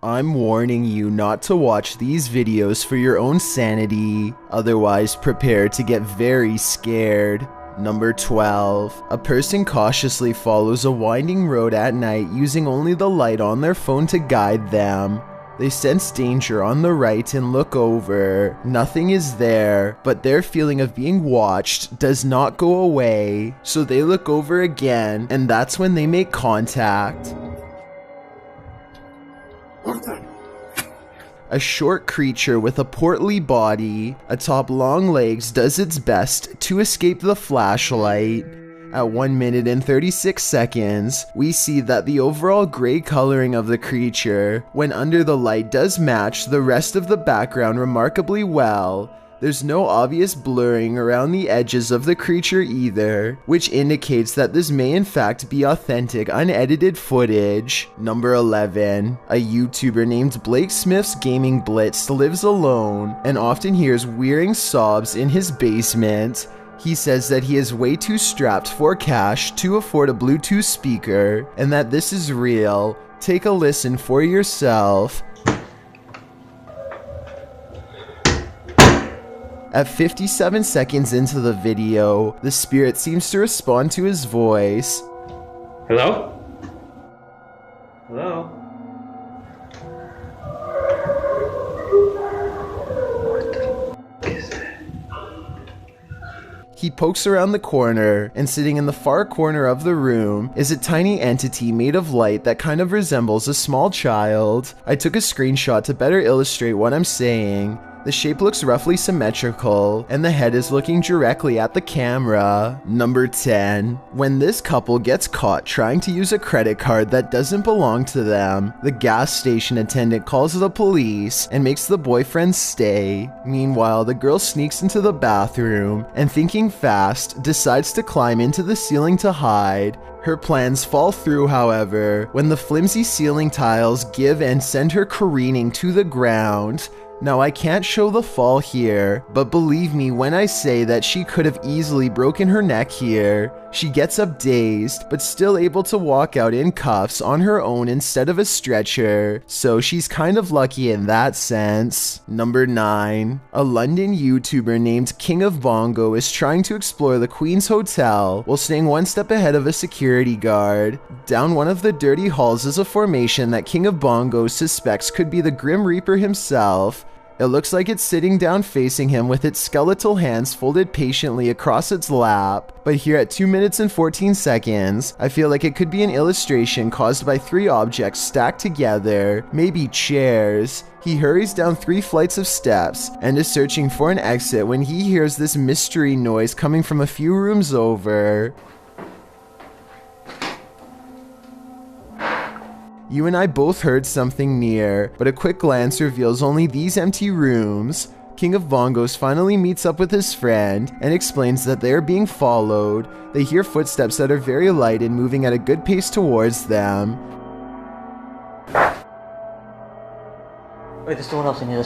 I'm warning you not to watch these videos for your own sanity, otherwise prepare to get very scared. Number 12. A person cautiously follows a winding road at night using only the light on their phone to guide them. They sense danger on the right and look over. Nothing is there, but their feeling of being watched does not go away. So they look over again, and that's when they make contact. A short creature with a portly body atop long legs does its best to escape the flashlight. At 1 minute and 36 seconds, we see that the overall gray coloring of the creature, when under the light, does match the rest of the background remarkably well. There's no obvious blurring around the edges of the creature either, which indicates that this may in fact be authentic, unedited footage. Number 11. A YouTuber named Blake Smith's Gaming Blitz lives alone and often hears wearing sobs in his basement. He says that he is way too strapped for cash to afford a Bluetooth speaker, and that this is real. Take a listen for yourself. At 57 seconds into the video, the spirit seems to respond to his voice. Hello? Hello? What the is it? He pokes around the corner, and sitting in the far corner of the room is a tiny entity made of light that kind of resembles a small child. I took a screenshot to better illustrate what I'm saying. The shape looks roughly symmetrical, and the head is looking directly at the camera. Number 10. When this couple gets caught trying to use a credit card that doesn't belong to them, the gas station attendant calls the police and makes the boyfriend stay. Meanwhile, the girl sneaks into the bathroom and, thinking fast, decides to climb into the ceiling to hide. Her plans fall through, however, when the flimsy ceiling tiles give and send her careening to the ground. Now, I can't show the fall here, but believe me when I say that she could have easily broken her neck here. She gets up dazed, but still able to walk out in cuffs on her own instead of a stretcher, so she's kind of lucky in that sense. Number 9. A London YouTuber named King of Bongo is trying to explore the Queen's Hotel while staying one step ahead of a security guard. Down one of the dirty halls is a formation that King of Bongo suspects could be the Grim Reaper himself. It looks like it's sitting down facing him with its skeletal hands folded patiently across its lap. But here at 2 minutes and 14 seconds, I feel like it could be an illustration caused by 3 objects stacked together, maybe chairs. He hurries down 3 flights of steps and is searching for an exit when he hears this mystery noise coming from a few rooms over. You and I both heard something near, but a quick glance reveals only these empty rooms. King of Bongos finally meets up with his friend and explains that they are being followed. They hear footsteps that are very light and moving at a good pace towards them. Wait, there's someone else in here,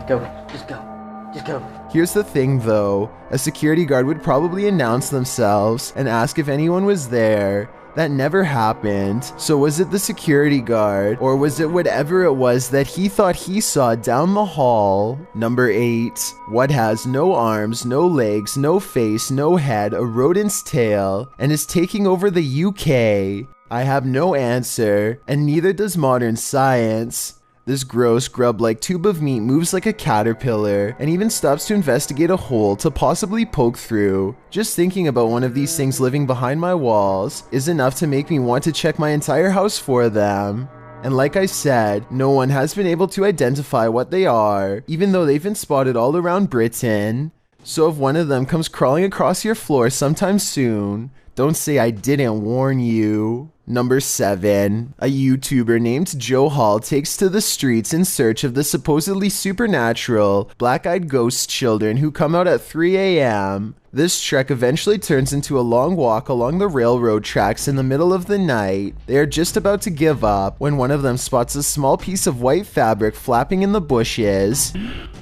Go, just go. Here's the thing though, a security guard would probably announce themselves and ask if anyone was there. That never happened. So was it the security guard, or was it whatever it was that he thought he saw down the hall? Number 8. What has no arms, no legs, no face, no head, a rodent's tail, and is taking over the UK? I have no answer, and neither does modern science. This gross grub-like tube of meat moves like a caterpillar and even stops to investigate a hole to possibly poke through. Just thinking about one of these things living behind my walls is enough to make me want to check my entire house for them. And like I said, no one has been able to identify what they are, even though they've been spotted all around Britain. So if one of them comes crawling across your floor sometime soon, don't say I didn't warn you. Number 7. A YouTuber named Joe Hall takes to the streets in search of the supposedly supernatural, black-eyed ghost children who come out at 3 a.m. This trek eventually turns into a long walk along the railroad tracks in the middle of the night. They are just about to give up when one of them spots a small piece of white fabric flapping in the bushes.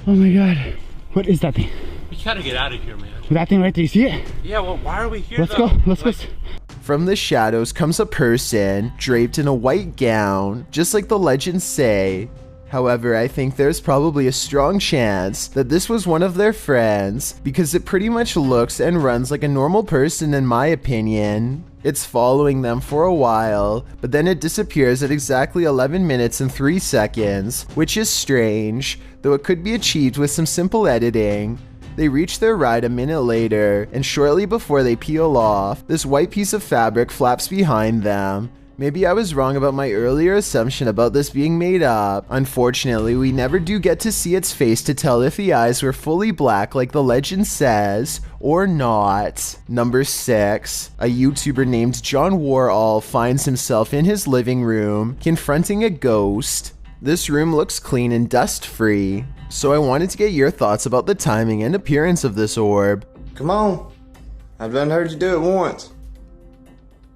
Oh my god. What is that thing? We gotta get out of here, man. That thing right there, you see it? Yeah, well, why are we here? Let's though? go. Let's go. From the shadows comes a person draped in a white gown, just like the legends say. However, I think there's probably a strong chance that this was one of their friends, because it pretty much looks and runs like a normal person in my opinion. It's following them for a while, but then it disappears at exactly 11 minutes and 3 seconds, which is strange, though it could be achieved with some simple editing. They reach their ride a minute later, and shortly before they peel off, this white piece of fabric flaps behind them. Maybe I was wrong about my earlier assumption about this being made up. Unfortunately, we never do get to see its face to tell if the eyes were fully black like the legend says, or not. Number 6. A YouTuber named John Warall finds himself in his living room, confronting a ghost. This room looks clean and dust-free, so I wanted to get your thoughts about the timing and appearance of this orb. Come on. I've done heard you do it once.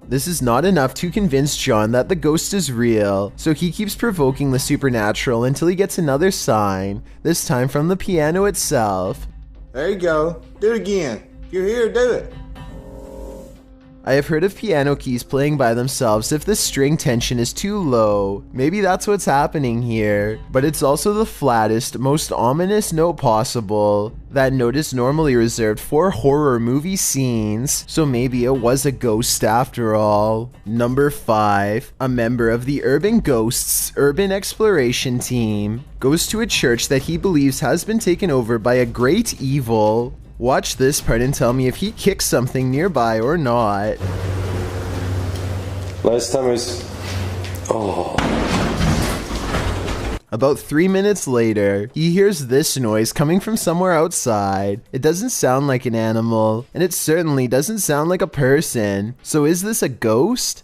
This is not enough to convince John that the ghost is real, so he keeps provoking the supernatural until he gets another sign, this time from the piano itself. There you go. Do it again. If you're here, do it. I have heard of piano keys playing by themselves if the string tension is too low. Maybe that's what's happening here, but it's also the flattest, most ominous note possible. That note is normally reserved for horror movie scenes, so maybe it was a ghost after all. Number 5. A member of the Urban Ghosts Urban Exploration Team goes to a church that he believes has been taken over by a great evil. Watch this part and tell me if he kicks something nearby or not. Last time was... Oh. About 3 minutes later, he hears this noise coming from somewhere outside. It doesn't sound like an animal, and it certainly doesn't sound like a person. So is this a ghost?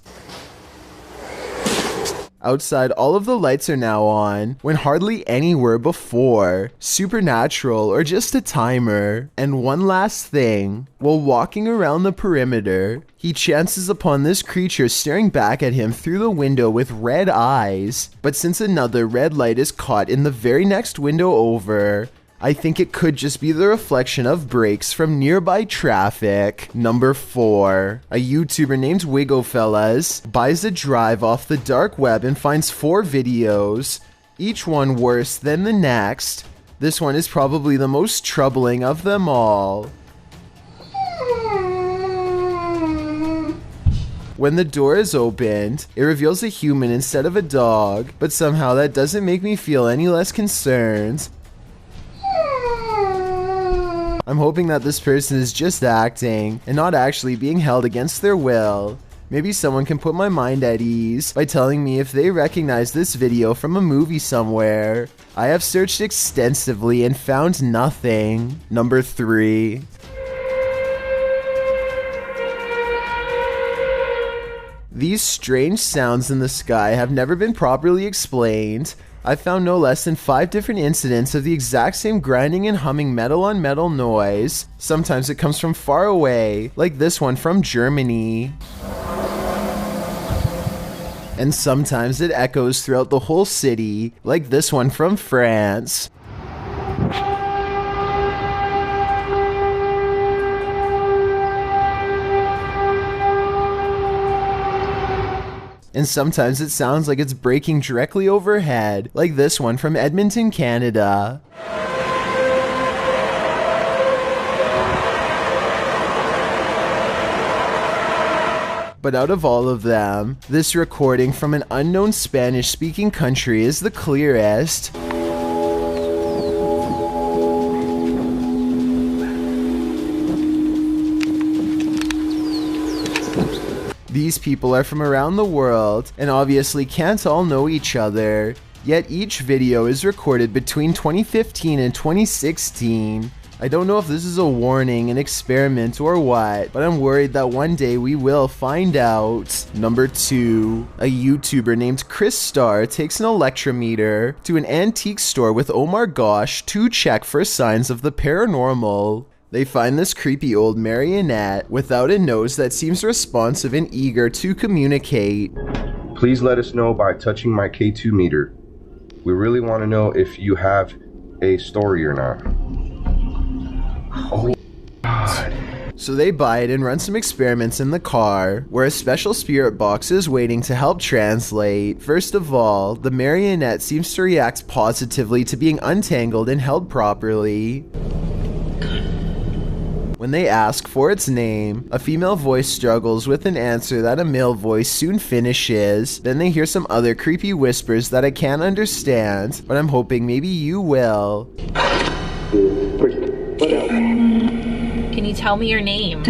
Outside, all of the lights are now on, when hardly any were before. Supernatural or just a timer. And one last thing, while walking around the perimeter, he chances upon this creature staring back at him through the window with red eyes. But since another red light is caught in the very next window over, I think it could just be the reflection of brakes from nearby traffic. Number 4. A YouTuber named Wiggofellas buys a drive off the dark web and finds 4 videos, each one worse than the next. This one is probably the most troubling of them all. When the door is opened, it reveals a human instead of a dog, but somehow that doesn't make me feel any less concerned. I'm hoping that this person is just acting and not actually being held against their will. Maybe someone can put my mind at ease by telling me if they recognize this video from a movie somewhere. I have searched extensively and found nothing. Number 3. These strange sounds in the sky have never been properly explained. I found no less than 5 different incidents of the exact same grinding and humming metal on metal noise. Sometimes it comes from far away, like this one from Germany. And sometimes it echoes throughout the whole city, like this one from France. And sometimes it sounds like it's breaking directly overhead, like this one from Edmonton, Canada. But out of all of them, this recording from an unknown Spanish-speaking country is the clearest. These people are from around the world and obviously can't all know each other, yet each video is recorded between 2015 and 2016. I don't know if this is a warning, an experiment, or what, but I'm worried that one day we will find out. Number 2. A YouTuber named Chris Starr takes an electrometer to an antique store with Omar Gosh to check for signs of the paranormal. They find this creepy old marionette without a nose that seems responsive and eager to communicate. Please let us know by touching my K2 meter. We really want to know if you have a story or not. Oh God. So they buy it and run some experiments in the car, where a special spirit box is waiting to help translate. First of all, the marionette seems to react positively to being untangled and held properly. When they ask for its name, a female voice struggles with an answer that a male voice soon finishes. Then they hear some other creepy whispers that I can't understand, but I'm hoping maybe you will. Can you tell me your name?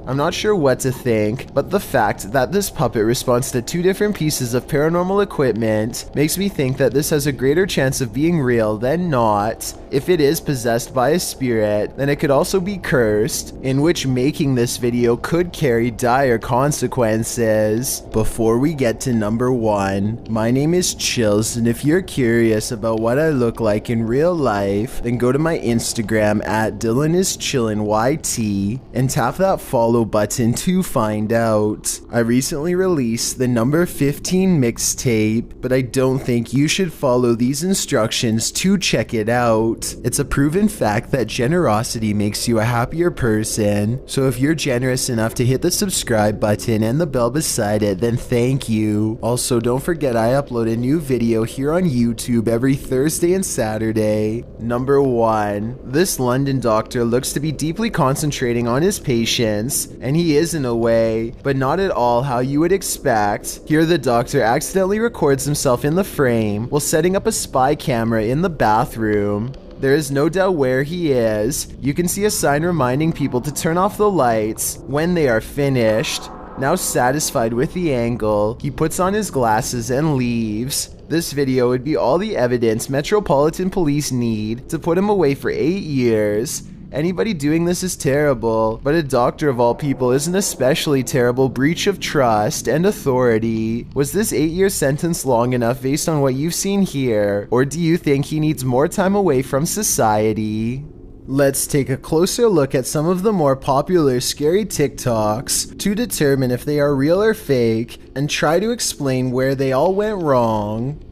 I'm not sure what to think, but the fact that this puppet responds to 2 different pieces of paranormal equipment makes me think that this has a greater chance of being real than not. If it is possessed by a spirit, then it could also be cursed, in which making this video could carry dire consequences. Before we get to number 1, my name is Chills, and if you're curious about what I look like in real life, then go to my Instagram at DylanIsChillinYT and tap that follow button to find out. I recently released the number 15 mixtape, but I don't think you should follow these instructions to check it out. It's a proven fact that generosity makes you a happier person, so if you're generous enough to hit the subscribe button and the bell beside it, then thank you. Also, don't forget I upload a new video here on YouTube every Thursday and Saturday. Number 1. This London doctor looks to be deeply concentrating on his patients, and he is in a way, but not at all how you would expect. Here the doctor accidentally records himself in the frame while setting up a spy camera in the bathroom. There is no doubt where he is. You can see a sign reminding people to turn off the lights when they are finished. Now satisfied with the angle, he puts on his glasses and leaves. This video would be all the evidence Metropolitan Police need to put him away for 8 years. Anybody doing this is terrible, but a doctor of all people is an especially terrible breach of trust and authority. Was this 8-year sentence long enough based on what you've seen here, or do you think he needs more time away from society? Let's take a closer look at some of the more popular scary TikToks to determine if they are real or fake, and try to explain where they all went wrong.